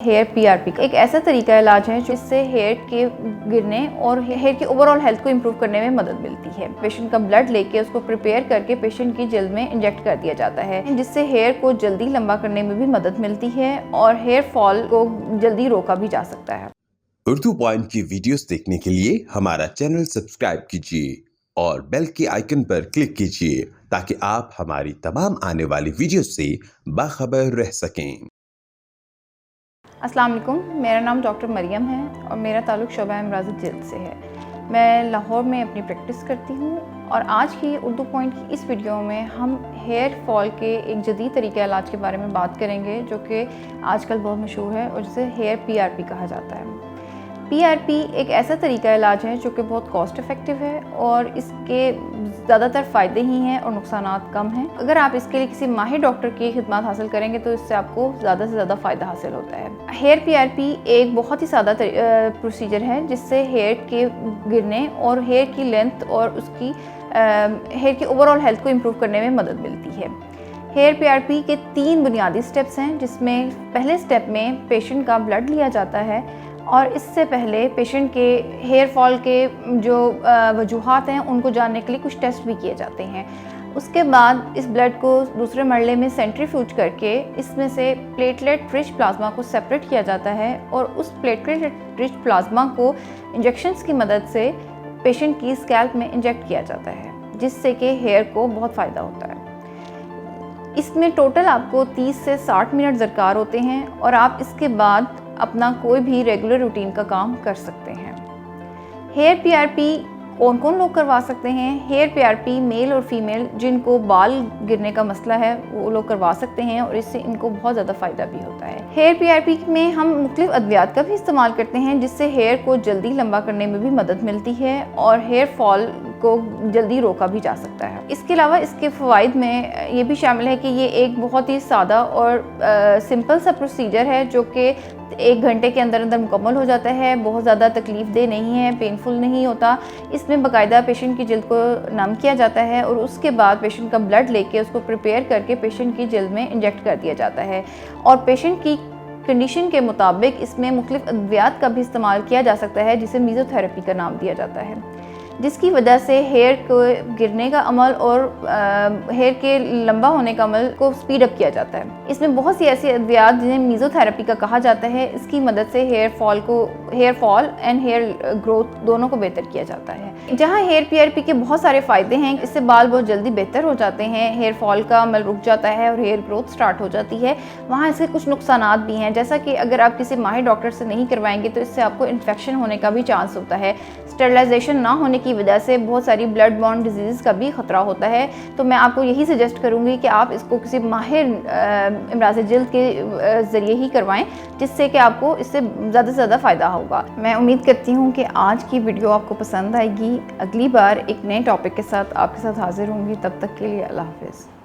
Hair PRP एक ऐसा तरीका इलाज है जिससे हेयर के गिरने और हेयर की ओवरऑल हेल्थ को इम्प्रूव करने में मदद मिलती है। पेशेंट का ब्लड लेके उसको प्रिपेयर करके पेशेंट की जल्द में इंजेक्ट कर दिया जाता है, जिससे हेयर को जल्दी लंबा करने में भी मदद मिलती है और हेयर फॉल को जल्दी रोका भी जा सकता है। उर्दू पॉइंट की वीडियोस देखने के लिए हमारा चैनल सब्सक्राइब कीजिए और बेल के आइकन पर क्लिक कीजिए ताकि आप हमारी तमाम आने वाली वीडियोस से बाखबर रह सकें। अस्सलाम वालेकुम, मेरा नाम डॉक्टर मरियम है और मेरा ताल्लुक़ शोबा अमराज़ जल्द से है। मैं लाहौर में अपनी प्रैक्टिस करती हूँ और आज की उर्दू पॉइंट की इस वीडियो में हम हेयर फॉल के एक जदीद तरीक़े इलाज के बारे में बात करेंगे जो कि आजकल बहुत मशहूर है और जिसे हेयर पीआरपी कहा जाता है। पीआरपी एक ऐसा तरीका इलाज है जो कि बहुत कॉस्ट इफ़ेक्टिव है और इसके ज़्यादातर फ़ायदे ही हैं और नुकसानात कम हैं। अगर आप इसके लिए किसी माहिर डॉक्टर की खिदमत हासिल करेंगे तो इससे आपको ज़्यादा से ज़्यादा फ़ायदा हासिल होता है। हेयर पीआरपी एक बहुत ही सादा प्रोसीजर है जिससे हेयर के गिरने और हेयर की लेंथ और उसकी हेयर की ओवरऑल हेल्थ को इम्प्रूव करने में मदद मिलती है। हेयर पीआरपी के 3 बुनियादी स्टेप्स हैं, जिसमें पहले स्टेप में पेशेंट का ब्लड लिया जाता है और इससे पहले पेशेंट के हेयर फॉल के जो वजूहात हैं उनको जानने के लिए कुछ टेस्ट भी किए जाते हैं। उसके बाद इस ब्लड को दूसरे मरले में सेंट्रीफ्यूज करके इसमें से प्लेटलेट रिच प्लाज्मा को सेपरेट किया जाता है और उस प्लेटलेट रिच प्लाज्मा को इंजेक्शंस की मदद से पेशेंट की स्कैल्प में इंजेक्ट किया जाता है, जिससे कि हेयर को बहुत फ़ायदा होता है। इसमें टोटल आपको 30 से 60 मिनट दरकार होते हैं और आप इसके बाद अपना कोई भी रेगुलर रूटीन का काम कर सकते हैं। हेयर पीआरपी कौन कौन लोग करवा सकते हैं? हेयर पीआरपी मेल और फीमेल जिनको बाल गिरने का मसला है वो लोग करवा सकते हैं और इससे इनको बहुत ज़्यादा फ़ायदा भी होता है। हेयर पीआरपी में हम मुख्तलिफ अद्वियात का भी इस्तेमाल करते हैं जिससे हेयर को जल्दी लंबा करने में भी मदद मिलती है और हेयर फॉल को जल्दी रोका भी जा सकता है। इसके अलावा इसके फ़वाइद में ये भी शामिल है कि ये एक बहुत ही सादा और सिंपल सा प्रोसीजर है जो कि 1 घंटे के अंदर अंदर मुकम्मल हो जाता है। बहुत ज़्यादा तकलीफ़ दे नहीं है, पेनफुल नहीं होता। इसमें बाकायदा पेशेंट की जल्द को नम किया जाता है और उसके बाद पेशेंट का ब्लड लेके उसको प्रिपेयर करके पेशेंट की जल्द में इंजेक्ट कर दिया जाता है और पेशेंट की कंडीशन के मुताबिक इसमें मुख्तलिफ अद्वियात का भी इस्तेमाल किया जा सकता है जिसे मीज़ोथेरेपी का नाम दिया जाता है, जिसकी वजह से हेयर को गिरने का अमल और हेयर के लंबा होने का अमल को स्पीड अप किया जाता है। इसमें बहुत सी ऐसी अद्वियात जिन्हें मीज़ोथेरेपी का कहा जाता है, इसकी मदद से hair fall and hair growth दोनों को बेहतर किया जाता है। जहाँ हेयर पीआरपी के बहुत सारे फ़ायदे हैं, इससे बाल बहुत जल्दी बेहतर हो जाते हैं, हेयर फॉल का अमल रुक जाता है और हेयर ग्रोथ स्टार्ट हो जाती है, वहाँ इसके कुछ नुकसानात भी हैं। जैसा कि अगर आप किसी माहिर डॉक्टर से नहीं करवाएंगे तो इससे आपको इन्फेक्शन होने का भी चांस होता है। स्टरलाइजेशन ना होने की वजह से बहुत सारी ब्लड बॉर्न डिजीज़ का भी ख़तरा होता है। तो मैं आपको यही सजेस्ट करूँगी कि आप इसको किसी माहिर इमराज़ जल्द के ज़रिए ही करवाएं, जिससे कि आपको इससे ज़्यादा से ज़्यादा फ़ायदा होगा। मैं उम्मीद करती हूँ कि आज की वीडियो आपको पसंद आएगी। अगली बार एक नए टॉपिक के साथ आपके साथ हाजिर होंगी। तब तक के लिए अल्लाह हाफ़िज़।